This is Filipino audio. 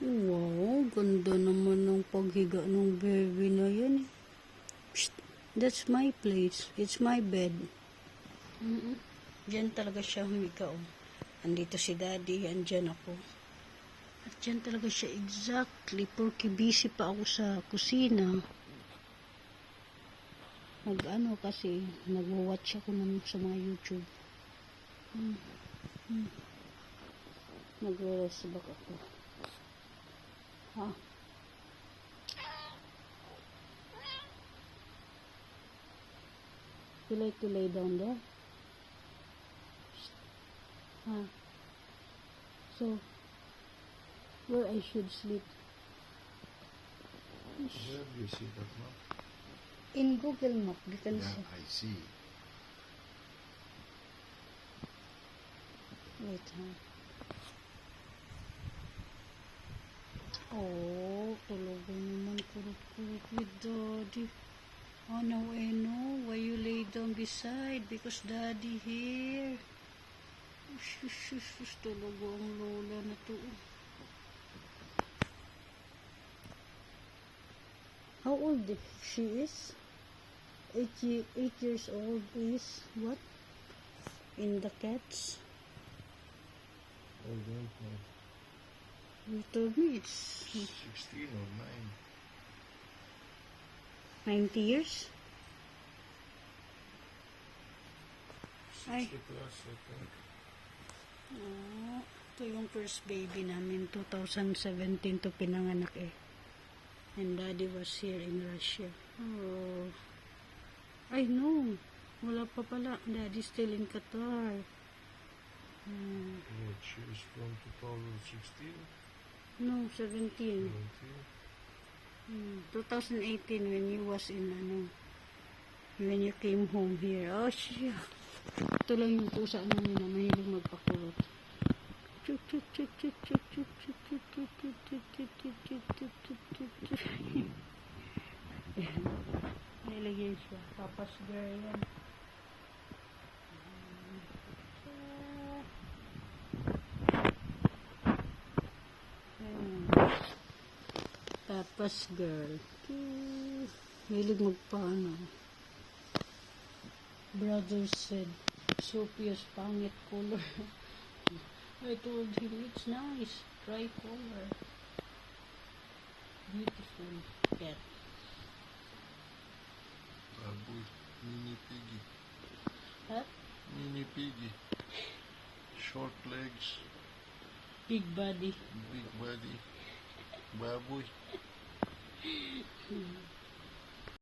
Wow, ganda naman ng paghiga ng baby na yan. Psst, that's my place. It's my bed. Diyan talaga siya humiga. Oh. Andito si daddy, andyan ako. At diyan talaga siya exactly. Porque busy pa ako sa kusina. Kasi nag-watch ako sa mga YouTube. Nag-rest back ako. Ha? You like to lay down there? Huh? So, where I should sleep? Where do you see that map? In Google Map, you can Yeah, see. I see. Wait, ha? Oh, tulogin naman kurut-kurut with daddy. Oh, now I know why you lay down beside. Because daddy here. Shush, tulogo ang lola na to. How old she is? 8 years old is what? In the cats? I don't know. You told me it's 16 or 90 years? 9. Ay. 60 plus, I think. Oh, ito yung first baby namin. 2017 to pinanganak eh. And daddy was here in Russia. Oh. I know. Wala pa pala. Daddy still in Qatar. What, she is from 2016? No, 17. 17? 2018 when you was in when you came home here. Oh, shit. Ito lang yung pusa namin na mahilig magpakulot. Nilagay siya. Papa's girl yan. Papa's girl. Hilig magpaano. Brother said, Sophia's pangit color. I told him it's nice. Try color. Beautiful cat. Baboy. Mini piggy. Huh? Mini piggy. Short legs. Big body. Big body. Baboy.